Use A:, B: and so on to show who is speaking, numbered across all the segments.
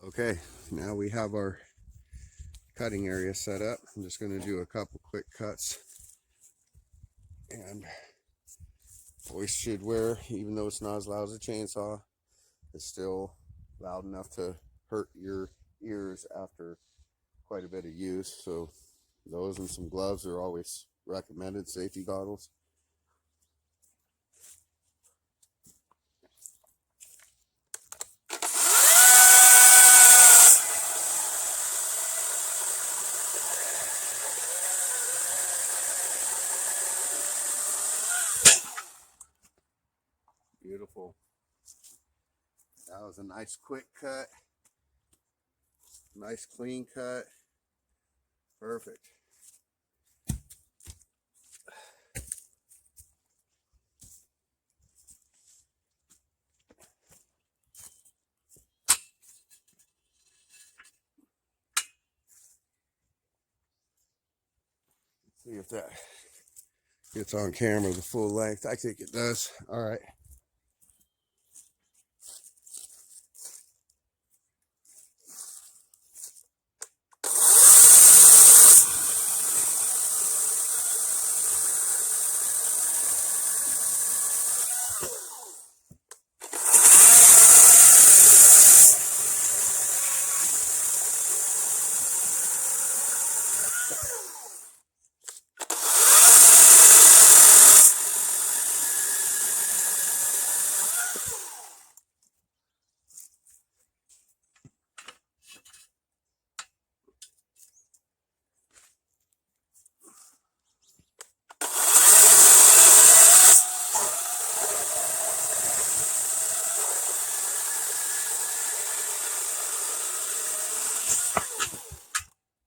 A: Okay, now we have our cutting area set up. I'm just going to do a couple quick cuts, and voice should wear, even though it's not as loud as a chainsaw, it's still loud enough to hurt your ears after quite a bit of use. So those and some gloves are always recommended, safety goggles. Beautiful. That was a nice quick cut. Nice clean cut. Perfect. Let's see if that gets on camera the full length. I think it does. All right.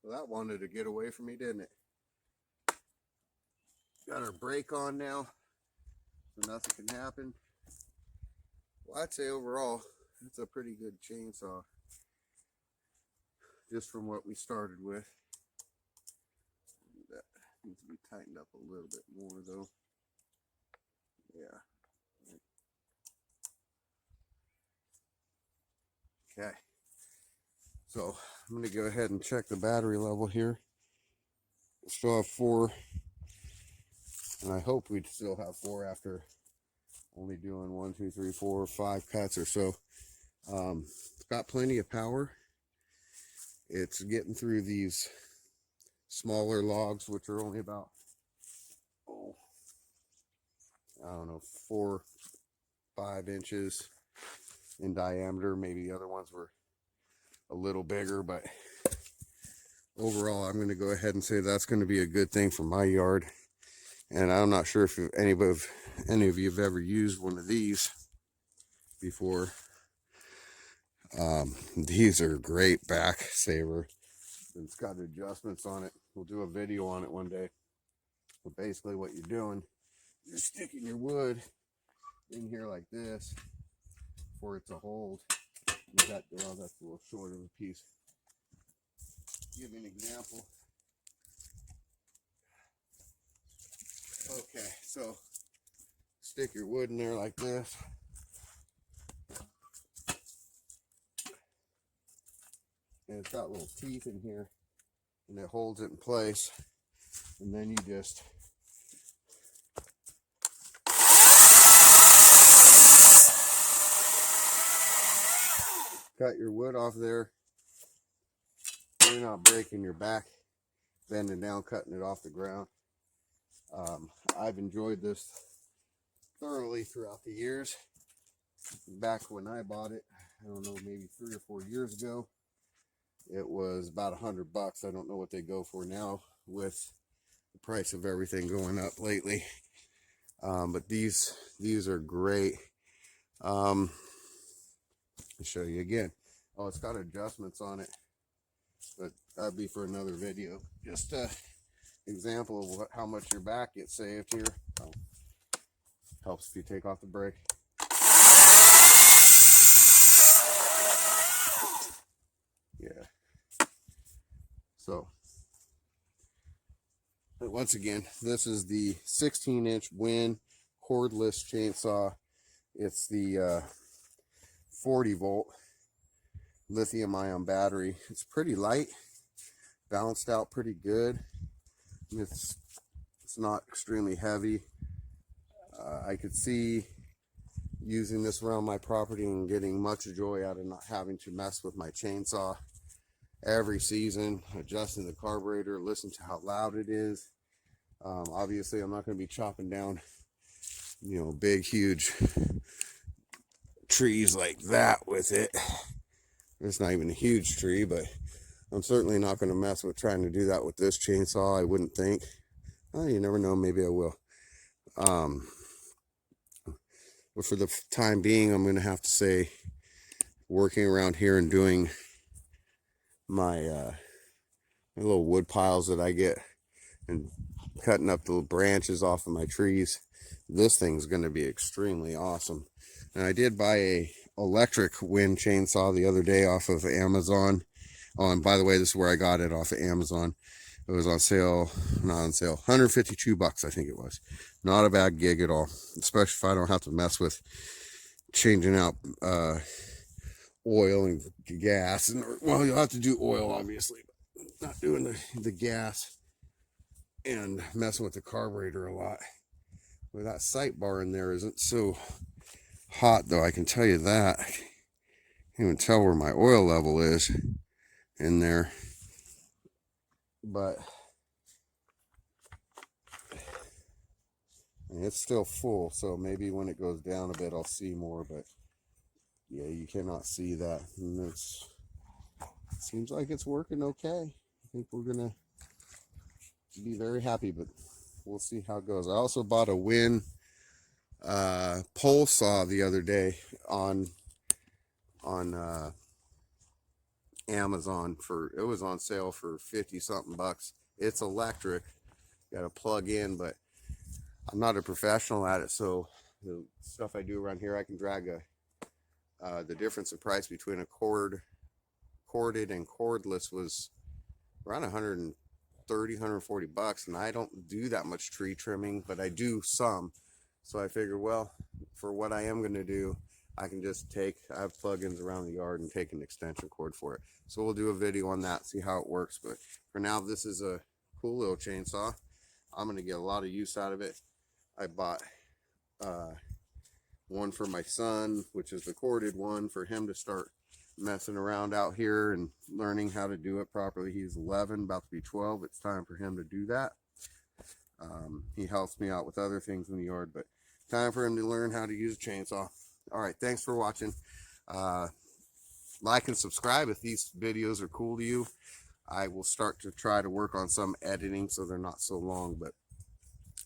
A: Well, that wanted to get away from me, didn't it? Got our brake on now, so nothing can happen. Well, I'd say overall, it's a pretty good chainsaw, just from what we started with. That needs to be tightened up a little bit more, though. Yeah. Okay. So I'm going to go ahead and check the battery level here. We still have 4, and I hope we'd still have 4 after only doing 1, 2, 3, 4, 5 cuts or so. It's got plenty of power. It's getting through these smaller logs, which are only about, I don't know, 4, 5 inches in diameter. Maybe the other ones were a little bigger, but overall I'm going to go ahead and say that's going to be a good thing for my yard. And I'm not sure if any of you have ever used one of these before. These are great back saver. It's got adjustments on it. We'll do a video on it one day. But basically what you're doing, you're sticking your wood in here like this for it to hold. You got, well, that's a little short of a piece. Give you an example. Okay, so stick your wood in there like this. And it's got little teeth in here, and it holds it in place. And then you just cut your wood off there. You're not breaking your back, bending down, cutting it off the ground. I've enjoyed this thoroughly throughout the years. Back when I bought it, I don't know, maybe 3 or 4 years ago, it was about $100. I don't know what they go for now with the price of everything going up lately. But these are great. I'll show you again. Oh, it's got adjustments on it, but that'd be for another video. Just a example of how much your back gets saved here. Helps if you take off the brake. Yeah. So, but once again, this is the 16-inch WEN Cordless Chainsaw. It's the 40 volt. lithium-ion battery. It's pretty light, balanced out pretty good. It's not extremely heavy. I could see using this around my property and getting much joy out of not having to mess with my chainsaw every season, adjusting the carburetor, listen to how loud it is. Obviously, I'm not going to be chopping down, you know, big, huge trees like that with it. It's not even a huge tree, but I'm certainly not going to mess with trying to do that with this chainsaw. I wouldn't think. Oh, you never know. Maybe I will. But for the time being, I'm going to have to say, working around here and doing my, my little wood piles that I get and cutting up the branches off of my trees, this thing's going to be extremely awesome. And I did buy a electric WEN chainsaw the other day off of Amazon. Oh, and by the way, this is where I got it, off of Amazon. It was on sale, not on sale, 152 bucks, I think it was. Not a bad gig at all, especially if I don't have to mess with changing out oil and gas. And, well, you'll have to do oil, obviously, but not doing the gas and messing with the carburetor a lot. Well, that sight bar in there isn't so hot, though, I can tell you that. I can't even tell where my oil level is in there. But it's still full, so maybe when it goes down a bit I'll see more, but yeah, you cannot see that. And it seems like it's working okay. I think we're gonna be very happy, but we'll see how it goes. I also bought a WEN pole saw the other day on Amazon. It was on sale for 50 something bucks. It's electric, got to plug in, but I'm not a professional at it, so the stuff I do around here, I can drag the difference in price between a corded and cordless was around 130, 140 bucks, and I don't do that much tree trimming, but I do some. So I figured, well, for what I am going to do, I can just I have plugins around the yard and take an extension cord for it. So we'll do a video on that, see how it works. But for now, this is a cool little chainsaw. I'm going to get a lot of use out of it. I bought one for my son, which is the corded one, for him to start messing around out here and learning how to do it properly. He's 11, about to be 12. It's time for him to do that. He helps me out with other things in the yard, but time for him to learn how to use a chainsaw. All right, thanks for watching. Like and subscribe if these videos are cool to you. I will start to try to work on some editing so they're not so long, but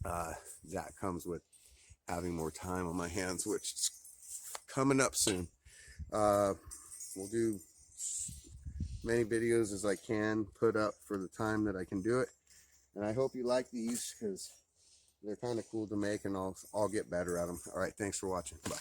A: that comes with having more time on my hands, which is coming up soon. We'll do many videos as I can put up for the time that I can do it. And I hope you like these, because they're kind of cool to make, and I'll get better at them. All right, thanks for watching. Bye.